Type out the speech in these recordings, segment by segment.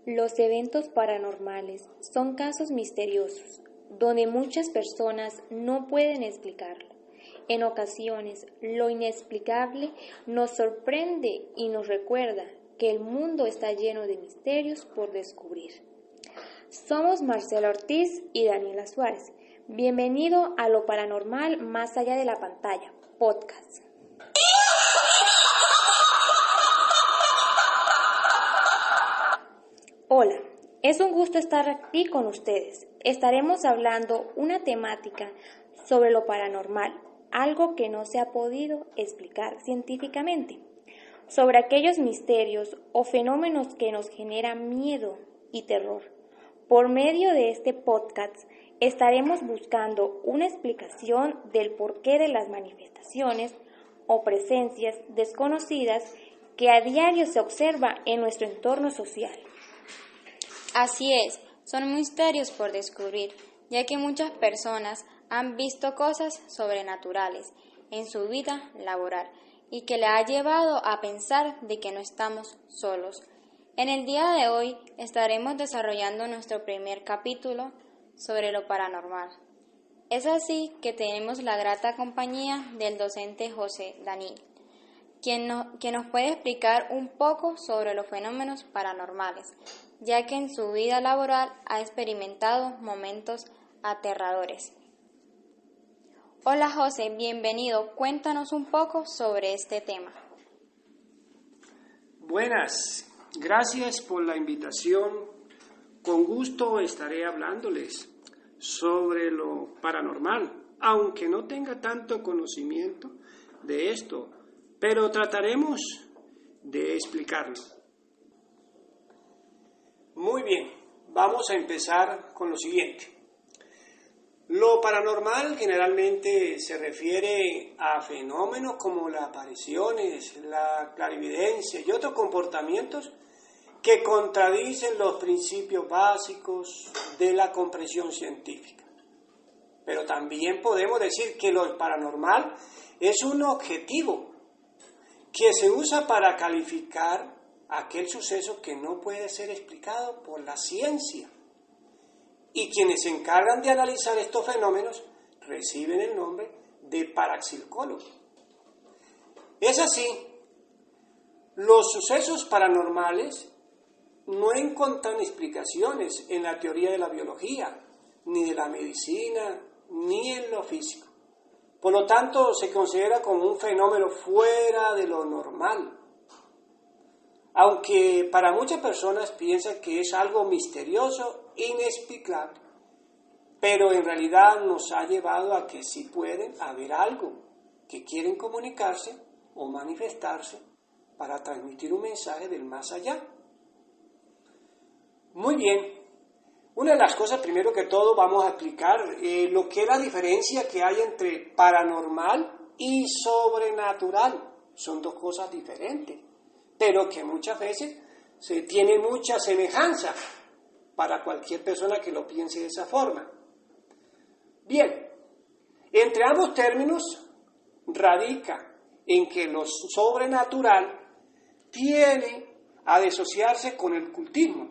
Los eventos paranormales son casos misteriosos, donde muchas personas no pueden explicarlo. En ocasiones, lo inexplicable nos sorprende y nos recuerda que el mundo está lleno de misterios por descubrir. Somos Marcela Ortiz y Daniela Suárez. Bienvenido a Lo Paranormal Más Allá de la Pantalla, podcast. Hola, es un gusto estar aquí con ustedes. Estaremos hablando una temática sobre lo paranormal, algo que no se ha podido explicar científicamente, sobre aquellos misterios o fenómenos que nos generan miedo y terror. Por medio de este podcast estaremos buscando una explicación del porqué de las manifestaciones o presencias desconocidas que a diario se observa en nuestro entorno social. Así es, son misterios por descubrir, ya que muchas personas han visto cosas sobrenaturales en su vida laboral y que le ha llevado a pensar de que no estamos solos. En el día de hoy estaremos desarrollando nuestro primer capítulo sobre lo paranormal. Es así que tenemos la grata compañía del docente José Daniel, quien nos puede explicar un poco sobre los fenómenos paranormales, ya que en su vida laboral ha experimentado momentos aterradores. Hola José, bienvenido. Cuéntanos un poco sobre este tema. Buenas, gracias por la invitación. Con gusto estaré hablándoles sobre lo paranormal, aunque no tenga tanto conocimiento de esto, pero trataremos de explicarlo. Muy bien, vamos a empezar con lo siguiente. Lo paranormal generalmente se refiere a fenómenos como las apariciones, la clarividencia y otros comportamientos que contradicen los principios básicos de la comprensión científica. Pero también podemos decir que lo paranormal es un objetivo que se usa para calificar aquel suceso que no puede ser explicado por la ciencia. Y quienes se encargan de analizar estos fenómenos reciben el nombre de parapsicólogos. Es así, los sucesos paranormales no encuentran explicaciones en la teoría de la biología, ni de la medicina, ni en lo físico. Por lo tanto, se considera como un fenómeno fuera de lo normal. Aunque para muchas personas piensan que es algo misterioso, inexplicable, pero en realidad nos ha llevado a que sí pueden haber algo que quieren comunicarse o manifestarse para transmitir un mensaje del más allá. Muy bien, una de las cosas primero que todo vamos a explicar lo que es la diferencia que hay entre paranormal y sobrenatural. Son dos cosas diferentes, pero que muchas veces se tiene mucha semejanza para cualquier persona que lo piense de esa forma. Bien, entre ambos términos radica en que lo sobrenatural tiene a disociarse con el ocultismo,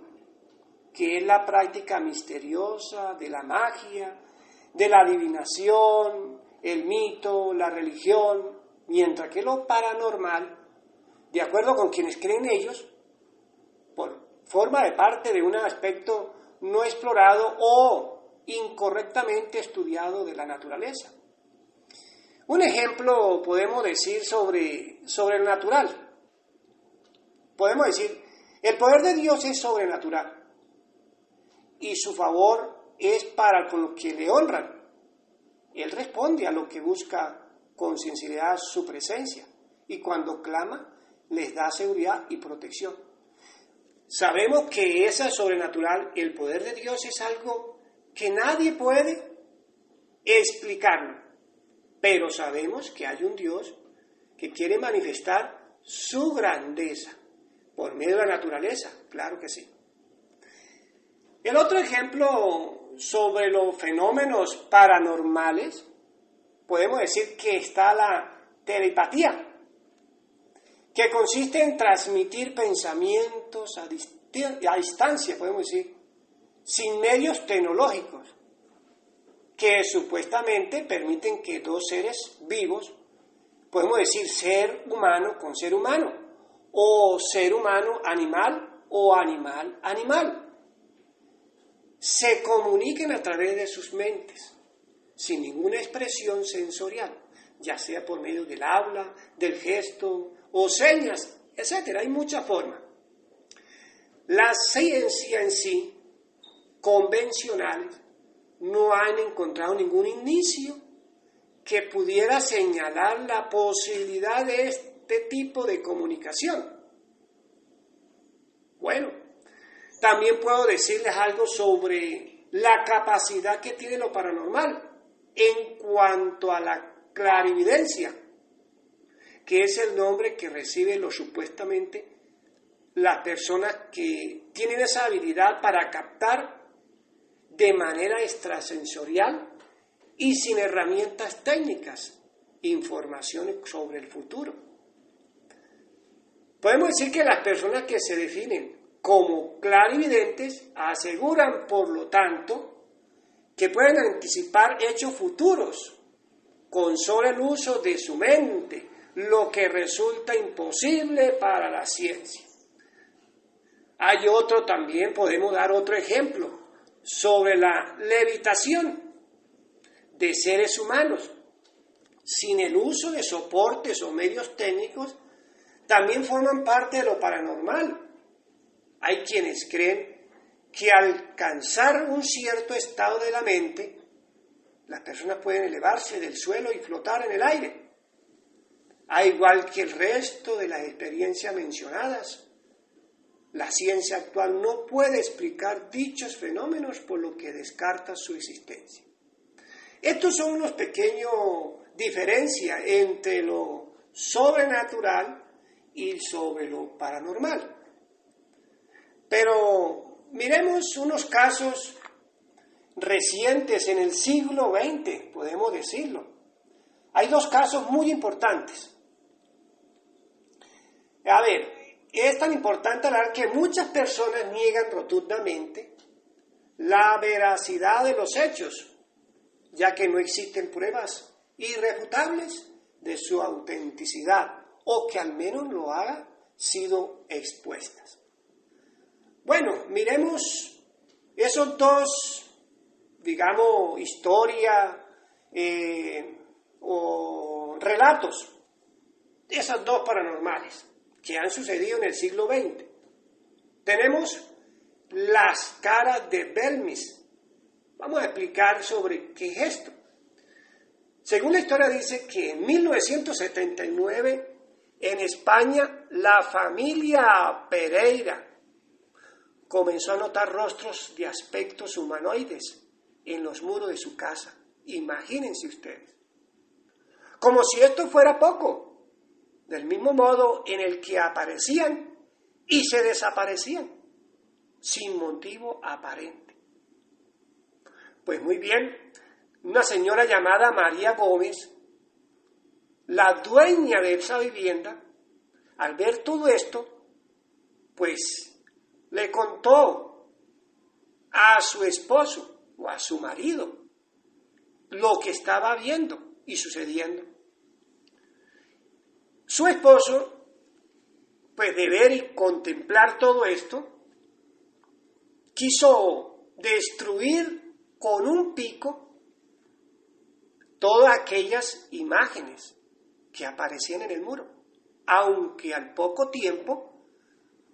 que es la práctica misteriosa de la magia, de la adivinación, el mito, la religión, mientras que lo paranormal, de acuerdo con quienes creen ellos, forma de parte de un aspecto no explorado o incorrectamente estudiado de la naturaleza. Un ejemplo podemos decir sobre el natural. Podemos decir, el poder de Dios es sobrenatural y su favor es para con los que le honran. Él responde a lo que busca con sinceridad su presencia y cuando clama les da seguridad y protección. Sabemos que esa sobrenatural, el poder de Dios es algo que nadie puede explicarlo, pero sabemos que hay un Dios que quiere manifestar su grandeza por medio de la naturaleza, claro que sí. El otro ejemplo sobre los fenómenos paranormales, podemos decir que está la telepatía, que consiste en transmitir pensamientos a distancia, podemos decir, sin medios tecnológicos, que supuestamente permiten que dos seres vivos, podemos decir ser humano con ser humano, o ser humano animal o animal animal, se comuniquen a través de sus mentes, sin ninguna expresión sensorial, ya sea por medio del habla, del gesto o señas, etc. Hay muchas formas. La ciencia en sí, convencionales, no han encontrado ningún indicio que pudiera señalar la posibilidad de este tipo de comunicación. Bueno, también puedo decirles algo sobre la capacidad que tiene lo paranormal en cuanto a la clarividencia, que es el nombre que reciben los supuestamente las personas que tienen esa habilidad para captar de manera extrasensorial y sin herramientas técnicas información sobre el futuro. Podemos decir que las personas que se definen como clarividentes aseguran, por lo tanto, que pueden anticipar hechos futuros con solo el uso de su mente, lo que resulta imposible para la ciencia. Hay otro también, podemos dar otro ejemplo, sobre la levitación de seres humanos. Sin el uso de soportes o medios técnicos, también forman parte de lo paranormal. Hay quienes creen que al alcanzar un cierto estado de la mente, las personas pueden elevarse del suelo y flotar en el aire. Al igual que el resto de las experiencias mencionadas, la ciencia actual no puede explicar dichos fenómenos, por lo que descarta su existencia. Estos son unos pequeños diferencias entre lo sobrenatural y sobre lo paranormal. Pero miremos unos casos recientes en el siglo XX, podemos decirlo. Hay dos casos muy importantes. A ver, es tan importante hablar que muchas personas niegan rotundamente la veracidad de los hechos, ya que no existen pruebas irrefutables de su autenticidad, o que al menos lo hayan sido expuestas. Bueno, miremos esos dos, digamos, historia o relatos, esas dos paranormales que han sucedido en el siglo XX. Tenemos las caras de Belmis. Vamos a explicar sobre qué es esto. Según la historia dice que en 1979 en España la familia Pereira comenzó a notar rostros de aspectos humanoides en los muros de su casa. Imagínense ustedes. Como si esto fuera poco. Del mismo modo en el que aparecían y se desaparecían, sin motivo aparente. Pues muy bien, una señora llamada María Gómez, la dueña de esa vivienda, al ver todo esto, pues le contó a su esposo o a su marido lo que estaba viendo y sucediendo. Su esposo, pues de ver y contemplar todo esto, quiso destruir con un pico todas aquellas imágenes que aparecían en el muro, aunque al poco tiempo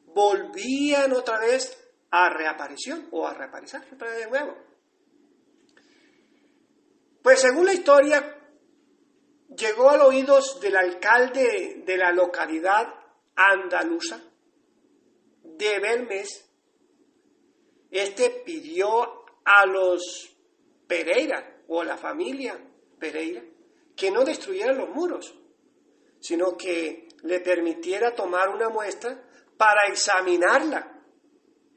volvían otra vez a reaparición o a reaparecer de nuevo. Pues según la historia, llegó a los oídos del alcalde de la localidad andaluza de Belmes. Este pidió a los Pereira o a la familia Pereira que no destruyeran los muros, sino que le permitiera tomar una muestra para examinarla,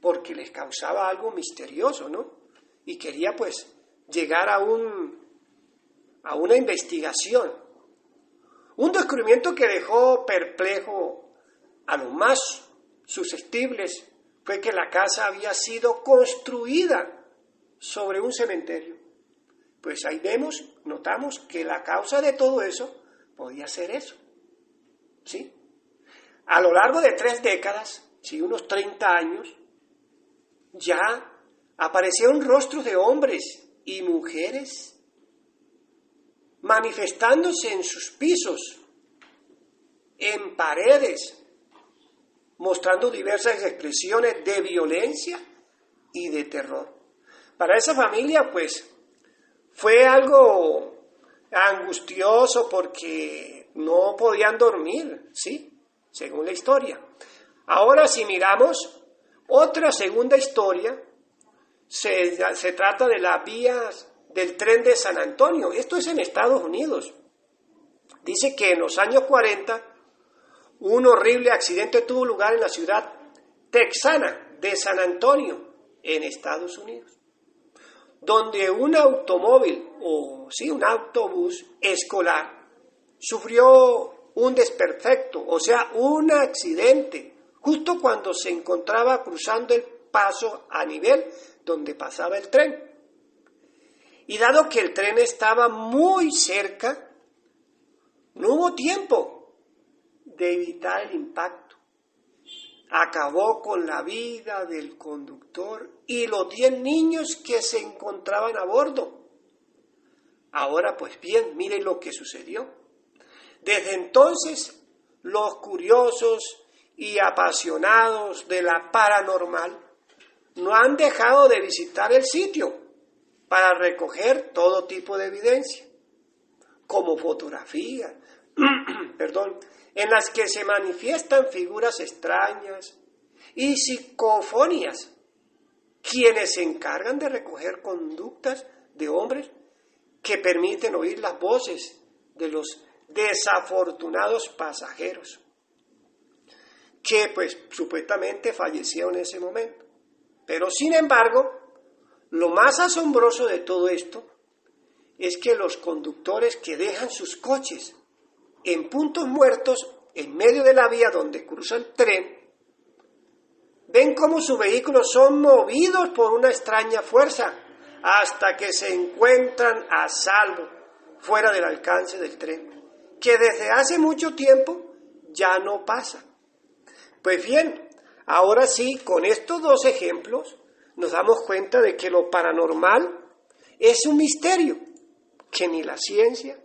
porque les causaba algo misterioso, ¿no? Y quería pues llegar a una investigación. Un descubrimiento que dejó perplejo a los más susceptibles fue que la casa había sido construida sobre un cementerio. Pues ahí notamos que la causa de todo eso podía ser eso, ¿sí? A lo largo de 3 décadas, sí, unos 30 años, ya aparecieron rostros de hombres y mujeres manifestándose en sus pisos, en paredes, mostrando diversas expresiones de violencia y de terror. Para esa familia, pues, fue algo angustioso porque no podían dormir, ¿sí? Según la historia. Ahora, si miramos otra segunda historia, se trata de las vías del tren de San Antonio. Esto es en Estados Unidos. Dice que en los años 40 un horrible accidente tuvo lugar en la ciudad texana de San Antonio, en Estados Unidos, donde un automóvil, un autobús escolar, sufrió un desperfecto, o sea, un accidente, justo cuando se encontraba cruzando el paso a nivel donde pasaba el tren. Y dado que el tren estaba muy cerca, no hubo tiempo de evitar el impacto. Acabó con la vida del conductor y los 10 niños que se encontraban a bordo. Ahora, pues bien, miren lo que sucedió. Desde entonces, los curiosos y apasionados de la paranormal no han dejado de visitar el sitio para recoger todo tipo de evidencia, como fotografías, en las que se manifiestan figuras extrañas y psicofonías, quienes se encargan de recoger conductas de hombres que permiten oír las voces de los desafortunados pasajeros, que pues supuestamente fallecieron en ese momento. Pero sin embargo, lo más asombroso de todo esto es que los conductores que dejan sus coches en puntos muertos en medio de la vía donde cruza el tren, ven cómo sus vehículos son movidos por una extraña fuerza hasta que se encuentran a salvo fuera del alcance del tren, que desde hace mucho tiempo ya no pasa. Pues bien, ahora sí, con estos 2 ejemplos, nos damos cuenta de que lo paranormal es un misterio que ni la ciencia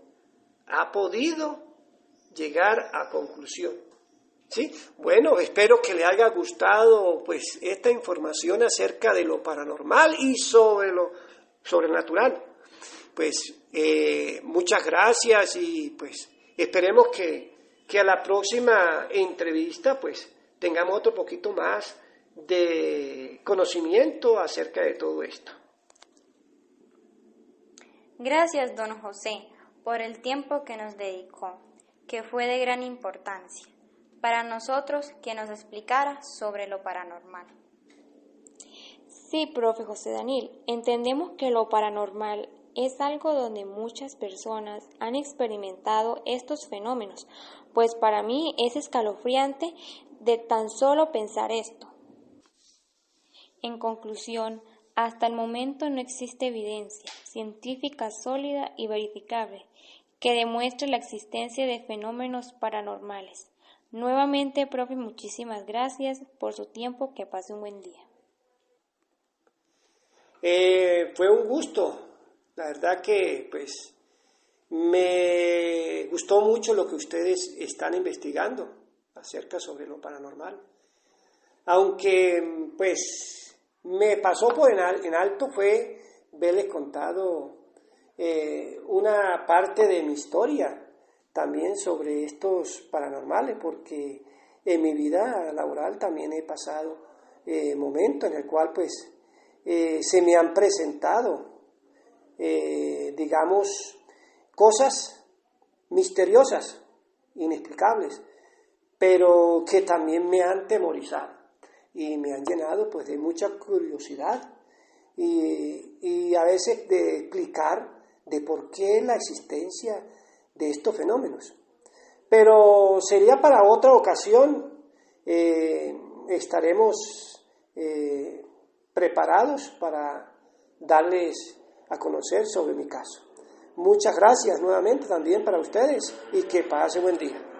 ha podido llegar a conclusión. ¿Sí? Bueno, espero que le haya gustado pues esta información acerca de lo paranormal y sobre lo sobrenatural. Pues muchas gracias y pues esperemos que a la próxima entrevista pues tengamos otro poquito más de conocimiento acerca de todo esto. Gracias, don José, por el tiempo que nos dedicó, que fue de gran importancia para nosotros que nos explicara sobre lo paranormal. Sí, profe José Daniel, entendemos que lo paranormal es algo donde muchas personas han experimentado estos fenómenos, pues para mí es escalofriante de tan solo pensar esto. En conclusión, hasta el momento no existe evidencia científica sólida y verificable que demuestre la existencia de fenómenos paranormales. Nuevamente, profe, muchísimas gracias por su tiempo, que pase un buen día. Fue un gusto, la verdad que pues me gustó mucho lo que ustedes están investigando acerca sobre lo paranormal, aunque pues me pasó por en alto fue verles contado una parte de mi historia también sobre estos paranormales, porque en mi vida laboral también he pasado momentos en el cual pues se me han presentado digamos cosas misteriosas, inexplicables, pero que también me han temorizado y me han llenado pues de mucha curiosidad y a veces de explicar de por qué la existencia de estos fenómenos. Pero sería para otra ocasión, estaremos preparados para darles a conocer sobre mi caso. Muchas gracias nuevamente también para ustedes y que pasen buen día.